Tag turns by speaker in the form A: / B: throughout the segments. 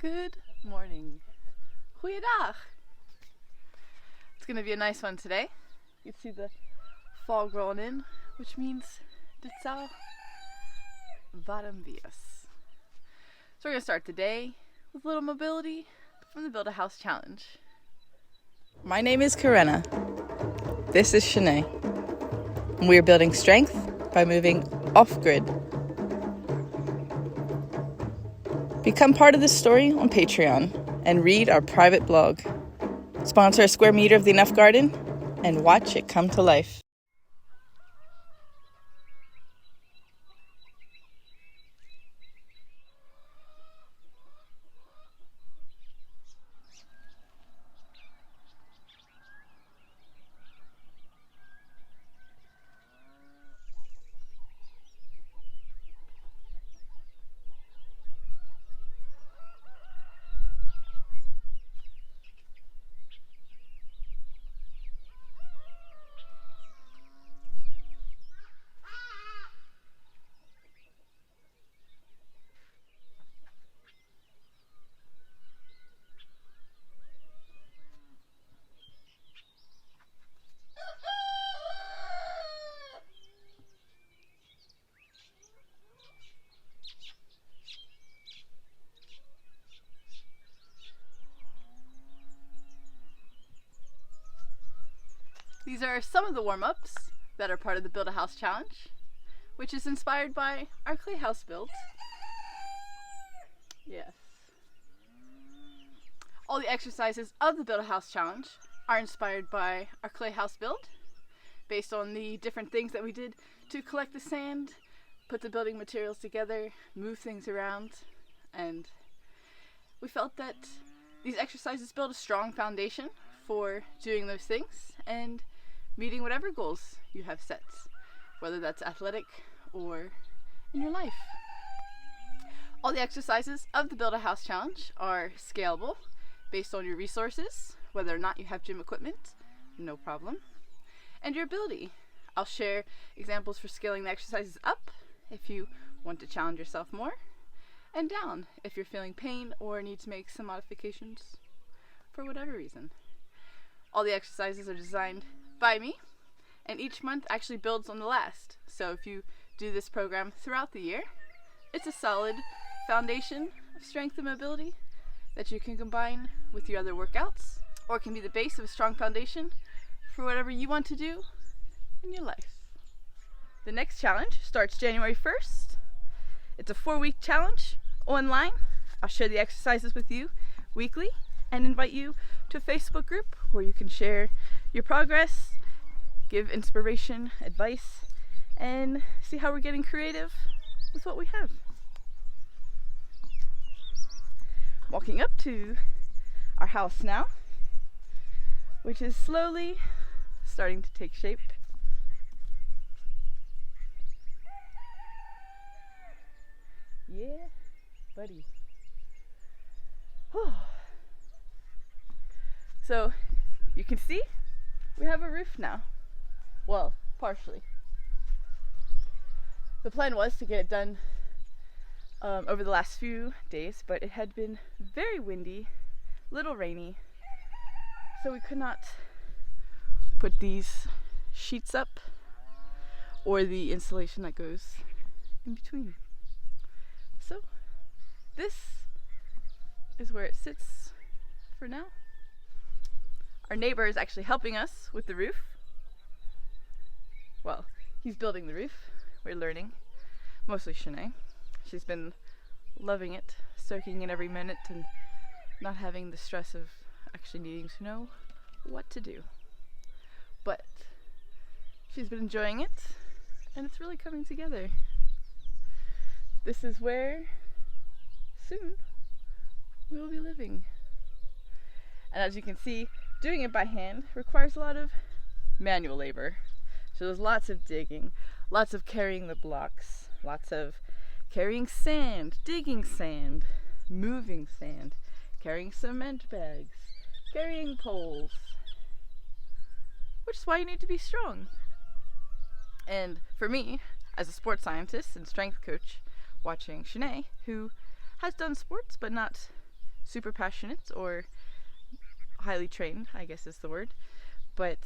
A: Good morning. Goeiedag. It's going to be a nice one today. You can see the fog rolling in, which means dit zal warm wees. So we're going to start the day with a little mobility from the Build a House Challenge. My name is Karenna. This is Shanae. And we are building strength by moving off-grid. Become part of this story on Patreon and read our private blog. Sponsor a square meter of the Enough Garden and watch it come to life. These are some of the warm-ups that are part of the Build a House Challenge, which is inspired by our clay house build. Yes. All the exercises of the Build a House Challenge are inspired by our clay house build, based on the different things that we did to collect the sand, put the building materials together, move things around, and we felt that these exercises build a strong foundation for doing those things and meeting whatever goals you have set, whether that's athletic or in your life. All the exercises of the Build a House Challenge are scalable based on your resources, whether or not you have gym equipment, no problem, and your ability. I'll share examples for scaling the exercises up if you want to challenge yourself more, and down if you're feeling pain or need to make some modifications for whatever reason. All the exercises are designed by me, and each month actually builds on the last. So if you do this program throughout the year, it's a solid foundation of strength and mobility that you can combine with your other workouts, or can be the base of a strong foundation for whatever you want to do in your life. The next challenge starts January 1st. It's a 4-week challenge online. I'll share the exercises with you weekly and invite you to a Facebook group where you can share your progress, give inspiration, advice, and see how we're getting creative with what we have. Walking up to our house now, which is slowly starting to take shape. Yeah, buddy. Whew. So you can see we have a roof now. Well, partially. The plan was to get it done over the last few days, but it had been very windy, little rainy, so we could not put these sheets up or the insulation that goes in between. So this is where it sits for now. Our neighbor is actually helping us with the roof. Well, he's building the roof. We're learning. Mostly Shanae. She's been loving it, soaking in every minute and not having the stress of actually needing to know what to do. But she's been enjoying it, and it's really coming together. This is where soon we will be living. And as you can see, doing it by hand requires a lot of manual labor. So there's lots of digging, lots of carrying the blocks, lots of carrying sand, digging sand, moving sand, carrying cement bags, carrying poles, which is why you need to be strong. And for me, as a sports scientist and strength coach, watching Shanae, who has done sports but not super passionate or highly trained, I guess is the word, but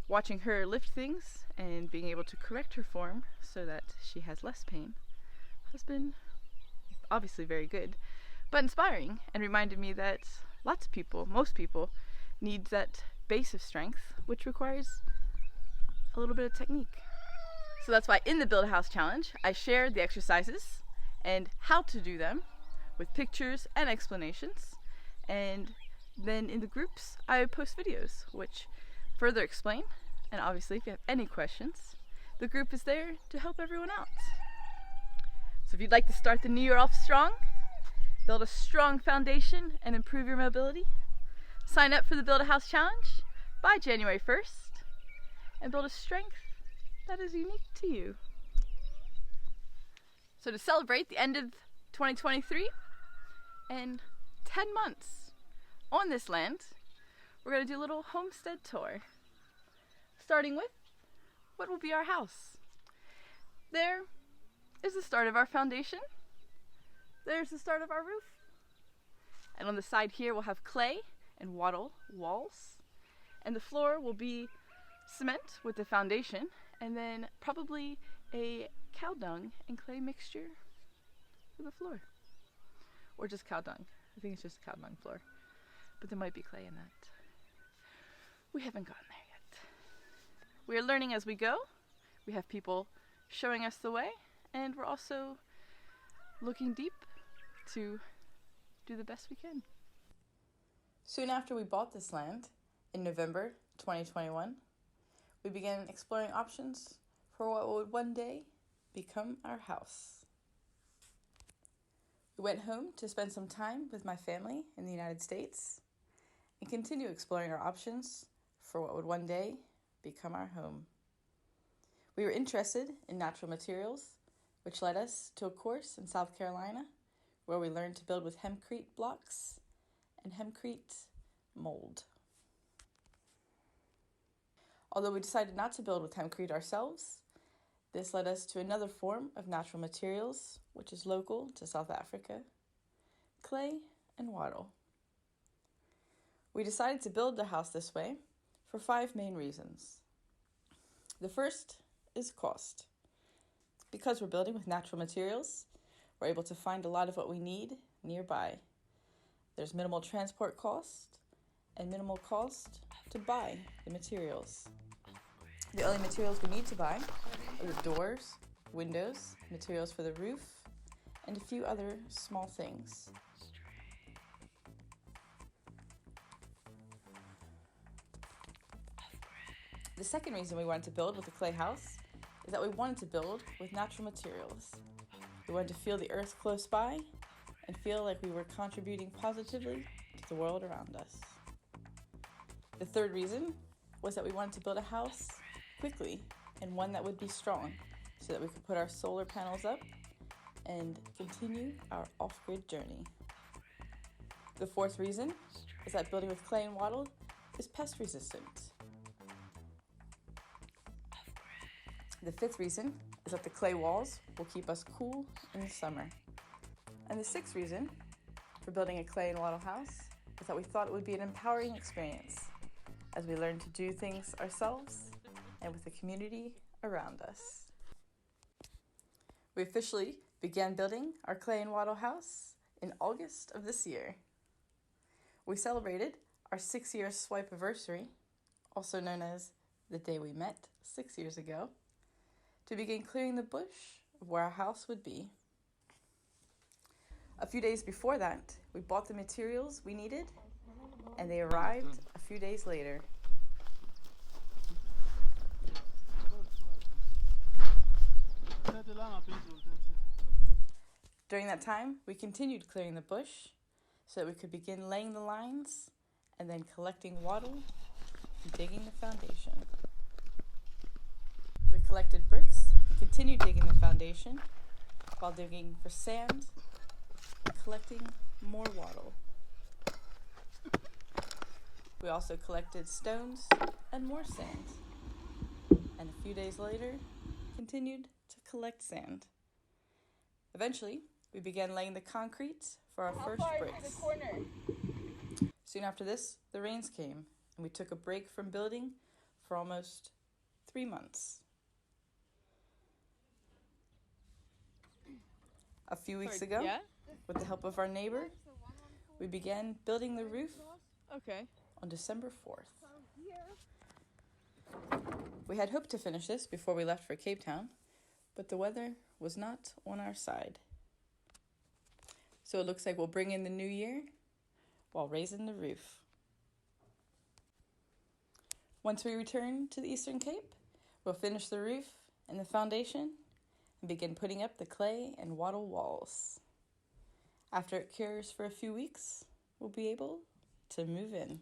A: watching her lift things and being able to correct her form so that she has less pain has been obviously very good, but inspiring, and reminded me that lots of people, most people, need that base of strength, which requires a little bit of technique. So that's why in the Build a House Challenge, I shared the exercises and how to do them with pictures and explanations, and then in the groups, I post videos which further explain, and obviously if you have any questions, the group is there to help everyone out. So if you'd like to start the new year off strong, build a strong foundation, and improve your mobility, sign up for the Build a House Challenge by January 1st and build a strength that is unique to you. So to celebrate the end of 2023 and 10 months on this land, we're going to do a little homestead tour, starting with what will be our house. There is the start of our foundation. There's the start of our roof. And on the side here we'll have clay and wattle walls. And the floor will be cement with the foundation, and then probably a cow dung and clay mixture for the floor. Or just cow dung. I think it's just a cow dung floor. But there might be clay in that. We haven't gotten there yet. We are learning as we go. We have people showing us the way, and we're also looking deep to do the best we can. Soon after we bought this land, in November 2021, we began exploring options for what would one day become our house. We went home to spend some time with my family in the United States and continue exploring our options for what would one day become our home. We were interested in natural materials, which led us to a course in South Carolina where we learned to build with hempcrete blocks and hempcrete mold. Although we decided not to build with hempcrete ourselves, this led us to another form of natural materials, which is local to South Africa: clay and wattle. We decided to build the house this way for 5 main reasons. The first is cost. Because we're building with natural materials, we're able to find a lot of what we need nearby. There's minimal transport cost and minimal cost to buy the materials. The only materials we need to buy are the doors, windows, materials for the roof, and a few other small things. The second reason we wanted to build with a clay house is that we wanted to build with natural materials. We wanted to feel the earth close by and feel like we were contributing positively to the world around us. The third reason was that we wanted to build a house quickly and one that would be strong so that we could put our solar panels up and continue our off-grid journey. The fourth reason is that building with clay and wattle is pest resistant. The fifth reason is that the clay walls will keep us cool in the summer. And the sixth reason for building a clay and wattle house is that we thought it would be an empowering experience as we learn to do things ourselves and with the community around us. We officially began building our clay and wattle house in August of this year. We celebrated our 6-year swipe anniversary, also known as the day we met 6 years ago, to begin clearing the bush of where our house would be. A few days before that, we bought the materials we needed, and they arrived a few days later. During that time, we continued clearing the bush so that we could begin laying the lines and then collecting wattle and digging the foundation. We collected bricks and continued digging the foundation while digging for sand and collecting more wattle. We also collected stones and more sand, and a few days later continued to collect sand. Eventually, we began laying the concrete for our first bricks.
B: The corner?
A: Soon after this, the rains came, and we took a break from building for almost 3 months. A few weeks ago, with the help of our neighbor, we began building the roof on December 4th. We had hoped to finish this before we left for Cape Town, but the weather was not on our side. So it looks like we'll bring in the new year while raising the roof. Once we return to the Eastern Cape, we'll finish the roof and the foundation and begin putting up the clay and wattle walls. After it cures for a few weeks, we'll be able to move in.